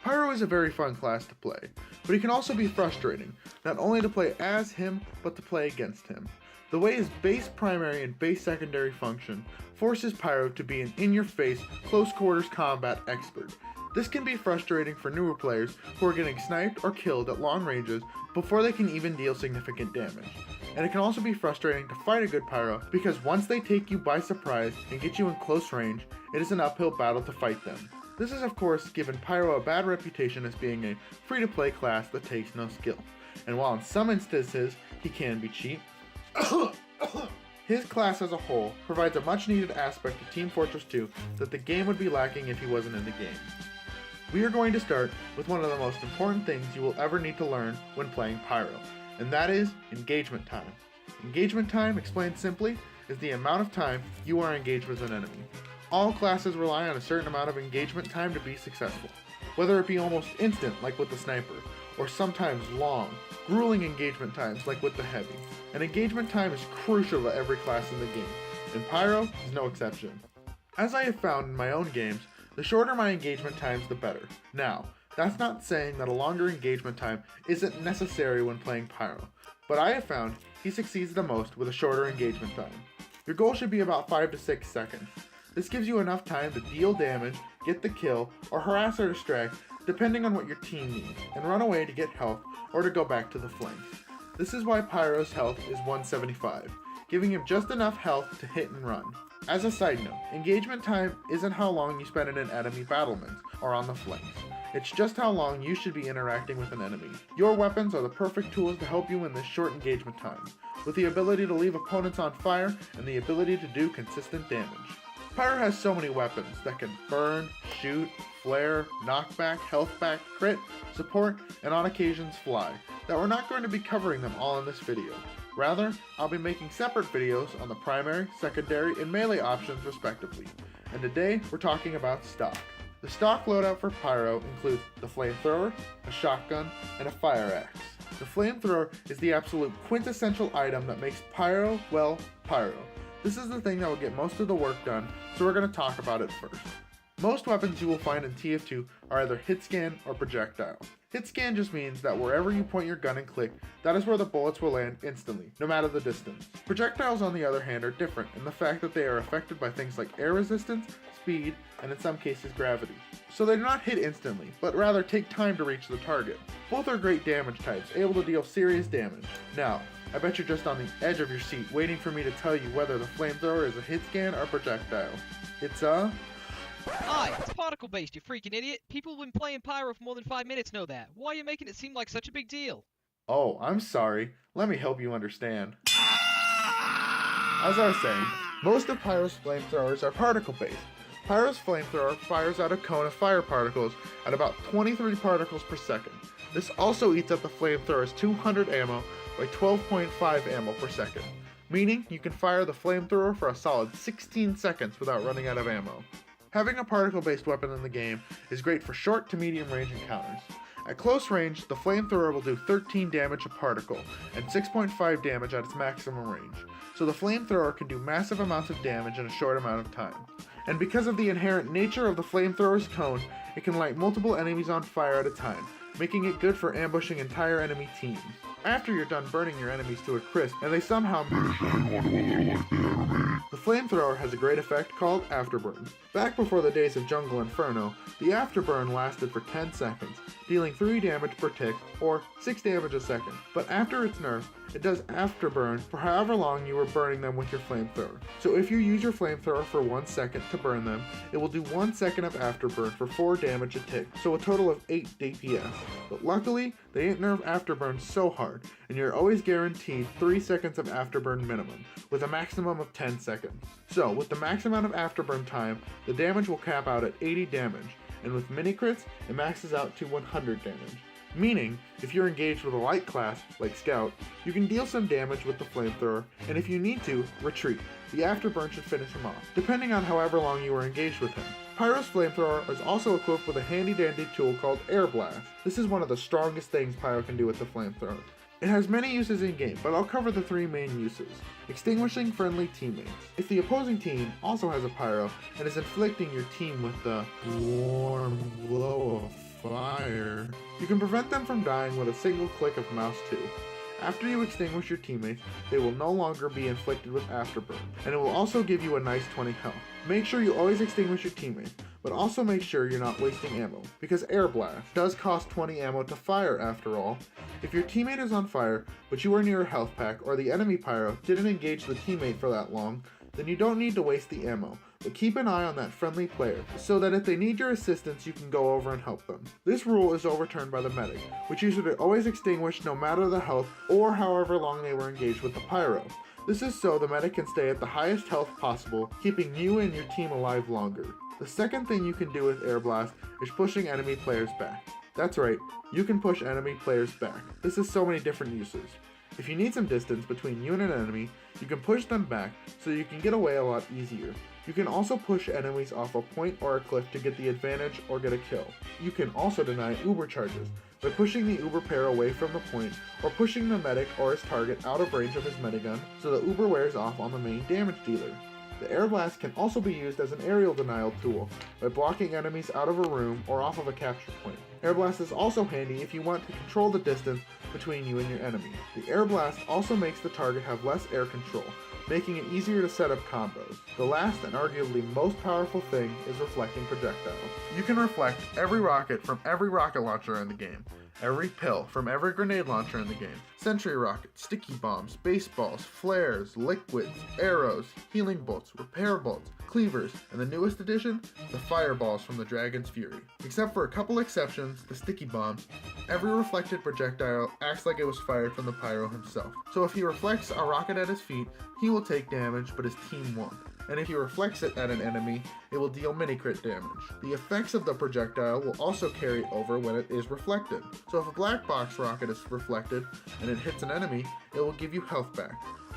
Pyro is a very fun class to play, but he can also be frustrating, not only to play as him, but to play against him. The way his base primary and base secondary function forces Pyro to be an in-your-face, close-quarters combat expert. This can be frustrating for newer players who are getting sniped or killed at long ranges before they can even deal significant damage. And it can also be frustrating to fight a good Pyro because once they take you by surprise and get you in close range, it is an uphill battle to fight them. This is of course given Pyro a bad reputation as being a free-to-play class that takes no skill, and while in some instances he can be cheap, his class as a whole provides a much needed aspect of Team Fortress 2 that the game would be lacking if he wasn't in the game. We are going to start with one of the most important things you will ever need to learn when playing Pyro, and that is engagement time. Engagement time, explained simply, is the amount of time you are engaged with an enemy. All classes rely on a certain amount of engagement time to be successful, whether it be almost instant like with the sniper, or sometimes long, grueling engagement times like with the heavy. And engagement time is crucial to every class in the game, and Pyro is no exception. As I have found in my own games, the shorter my engagement times, the better. Now, that's not saying that a longer engagement time isn't necessary when playing Pyro, but I have found he succeeds the most with a shorter engagement time. Your goal should be about 5 to 6 seconds. This gives you enough time to deal damage, get the kill, or harass or distract, depending on what your team needs, and run away to get health or to go back to the flanks. This is why Pyro's health is 175, giving him just enough health to hit and run. As a side note, engagement time isn't how long you spend in an enemy battlements or on the flanks. It's just how long you should be interacting with an enemy. Your weapons are the perfect tools to help you in this short engagement time, with the ability to leave opponents on fire and the ability to do consistent damage. Pyro has so many weapons that can burn, shoot, flare, knockback, health back, crit, support, and on occasions fly, that we're not going to be covering them all in this video. Rather, I'll be making separate videos on the primary, secondary, and melee options respectively. And today, we're talking about stock. The stock loadout for Pyro includes the flamethrower, a shotgun, and a fire axe. The flamethrower is the absolute quintessential item that makes Pyro, well, Pyro. This is the thing that will get most of the work done, so we're going to talk about it first. Most weapons you will find in TF2 are either hit scan or projectile. Hit scan just means that wherever you point your gun and click, that is where the bullets will land instantly, no matter the distance. Projectiles on the other hand are different in the fact that they are affected by things like air resistance, speed, and in some cases gravity. So they do not hit instantly, but rather take time to reach the target. Both are great damage types, able to deal serious damage. Now, I bet you're just on the edge of your seat waiting for me to tell you whether the flamethrower is a hit scan or projectile. It's it's particle-based, you freaking idiot. People who've been playing Pyro for more than 5 minutes know that. Why are you making it seem like such a big deal? Oh, I'm sorry. Let me help you understand. As I was saying, most of Pyro's flamethrowers are particle-based. Pyro's flamethrower fires out a cone of fire particles at about 23 particles per second. This also eats up the flamethrower's 200 ammo by 12.5 ammo per second, meaning you can fire the flamethrower for a solid 16 seconds without running out of ammo. Having a particle-based weapon in the game is great for short to medium range encounters. At close range, the flamethrower will do 13 damage a particle and 6.5 damage at its maximum range, so the flamethrower can do massive amounts of damage in a short amount of time. And because of the inherent nature of the flamethrower's cone, it can light multiple enemies on fire at a time, making it good for ambushing entire enemy teams. After you're done burning your enemies to a crisp and they somehow the flamethrower has a great effect called Afterburn. Back before the days of Jungle Inferno, the Afterburn lasted for 10 seconds, dealing 3 damage per tick, or 6 damage a second. But after its nerf, it does Afterburn for however long you were burning them with your flamethrower. So if you use your flamethrower for 1 second to burn them, it will do 1 second of Afterburn for 4 damage a tick, so a total of 8 DPS. But luckily, they ain't nerf Afterburn so hard, and you're always guaranteed 3 seconds of Afterburn minimum, with a maximum of 10 seconds. So, with the max amount of Afterburn time, the damage will cap out at 80 damage, and with mini crits, it maxes out to 100 damage. Meaning, if you're engaged with a light class, like Scout, you can deal some damage with the flamethrower, and if you need to, retreat. The Afterburn should finish him off, depending on however long you were engaged with him. Pyro's flamethrower is also equipped with a handy-dandy tool called Air Blast. This is one of the strongest things Pyro can do with the flamethrower. It has many uses in-game, but I'll cover the 3 main uses. Extinguishing friendly teammates. If the opposing team also has a Pyro and is inflicting your team with the warm glow of fire. You can prevent them from dying with a single click of mouse 2. After you extinguish your teammates, they will no longer be inflicted with afterburn, and it will also give you a nice 20 health. Make sure you always extinguish your teammates, but also make sure you're not wasting ammo, because Air Blast does cost 20 ammo to fire after all. If your teammate is on fire, but you are near a health pack, or the enemy Pyro didn't engage the teammate for that long, then you don't need to waste the ammo, but keep an eye on that friendly player, so that if they need your assistance you can go over and help them. This rule is overturned by the medic, which used to always extinguish no matter the health or however long they were engaged with the Pyro. This is so the medic can stay at the highest health possible, keeping you and your team alive longer. The second thing you can do with Air Blast is pushing enemy players back. That's right, you can push enemy players back. This has so many different uses. If you need some distance between you and an enemy, you can push them back so you can get away a lot easier. You can also push enemies off a point or a cliff to get the advantage or get a kill. You can also deny Uber charges by pushing the Uber pair away from the point or pushing the medic or his target out of range of his medigun so the Uber wears off on the main damage dealer. The Air Blast can also be used as an aerial denial tool by blocking enemies out of a room or off of a capture point. Air Blast is also handy if you want to control the distance between you and your enemy. The Air Blast also makes the target have less air control, making it easier to set up combos. The last and arguably most powerful thing is reflecting projectiles. You can reflect every rocket from every rocket launcher in the game, every pill from every grenade launcher in the game, sentry rockets, sticky bombs, baseballs, flares, liquids, arrows, healing bolts, repair bolts, cleavers, and the newest addition, the fireballs from the Dragon's Fury. Except for a couple exceptions, the sticky bombs, every reflected projectile acts like it was fired from the Pyro himself. So if he reflects a rocket at his feet, he will take damage, but his team won't. And if he reflects it at an enemy, it will deal mini-crit damage. The effects of the projectile will also carry over when it is reflected. So if a black box rocket is reflected and it hits an enemy, it will give you health back.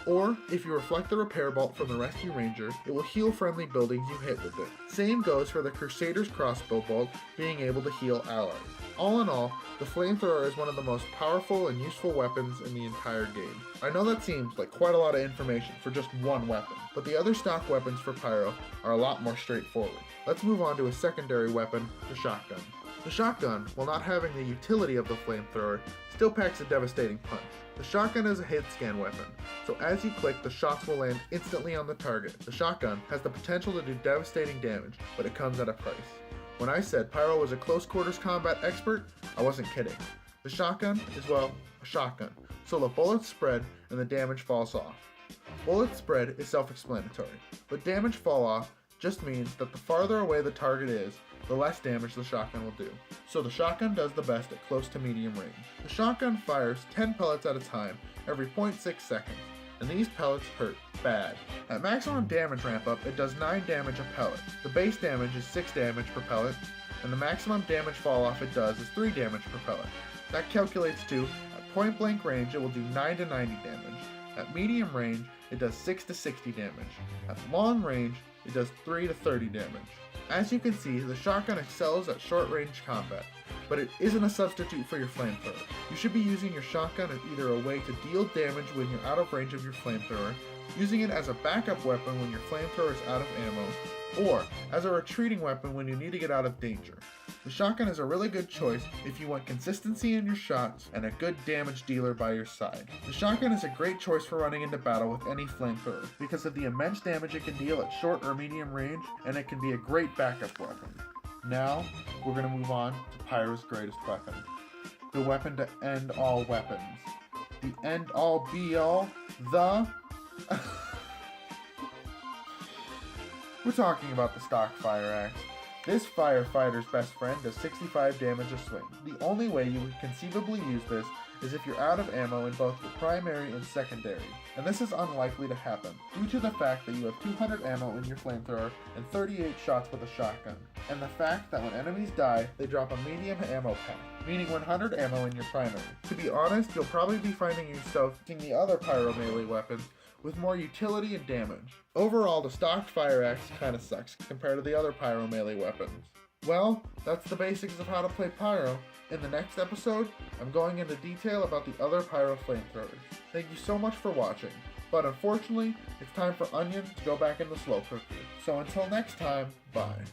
Or, if you reflect the repair bolt from the rescue ranger, it will heal friendly buildings you hit with it. Same goes for the Crusader's crossbow bolt being able to heal allies. All in all, the flamethrower is one of the most powerful and useful weapons in the entire game. I know that seems like quite a lot of information for just one weapon, but the other stock weapons for Pyro are a lot more straightforward. Let's move on to a secondary weapon, the shotgun. The shotgun, while not having the utility of the flamethrower, still packs a devastating punch. The shotgun is a hit scan weapon, so as you click, the shots will land instantly on the target. The shotgun has the potential to do devastating damage, but it comes at a price. When I said Pyro was a close quarters combat expert, I wasn't kidding. The shotgun is, well, a shotgun, so the bullets spread and the damage falls off. Bullet spread is self-explanatory, but damage fall off just means that the farther away the target is, the less damage the shotgun will do. So the shotgun does the best at close to medium range. The shotgun fires 10 pellets at a time every 0.6 seconds, and these pellets hurt bad. At maximum damage ramp up, it does 9 damage a pellet. The base damage is 6 damage per pellet, and the maximum damage fall off it does is 3 damage per pellet. That calculates to, at point blank range, it will do 9 to 90 damage. At medium range, it does 6 to 60 damage. At long range, it does 3 to 30 damage. As you can see, the shotgun excels at short range combat, but it isn't a substitute for your flamethrower. You should be using your shotgun as either a way to deal damage when you're out of range of your flamethrower, using it as a backup weapon when your flamethrower is out of ammo, or as a retreating weapon when you need to get out of danger. The shotgun is a really good choice if you want consistency in your shots and a good damage dealer by your side. The shotgun is a great choice for running into battle with any flamethrower because of the immense damage it can deal at short or medium range, and it can be a great backup weapon. Now, we're going to move on to Pyro's greatest weapon. The weapon to end all weapons. The end all be all, the... We're talking about the stock fire axe. This firefighter's best friend does 65 damage a swing. The only way you would conceivably use this is if you're out of ammo in both your primary and secondary, and this is unlikely to happen due to the fact that you have 200 ammo in your flamethrower and 38 shots with a shotgun, and the fact that when enemies die, they drop a medium ammo pack, meaning 100 ammo in your primary. To be honest, you'll probably be finding yourself using the other pyro melee weapons with more utility and damage. Overall, the stock fire axe kinda sucks compared to the other pyro melee weapons. Well, that's the basics of how to play Pyro. In the next episode, I'm going into detail about the other Pyro flamethrowers. Thank you so much for watching, but unfortunately, it's time for Onion to go back in the slow cooker. So until next time, bye.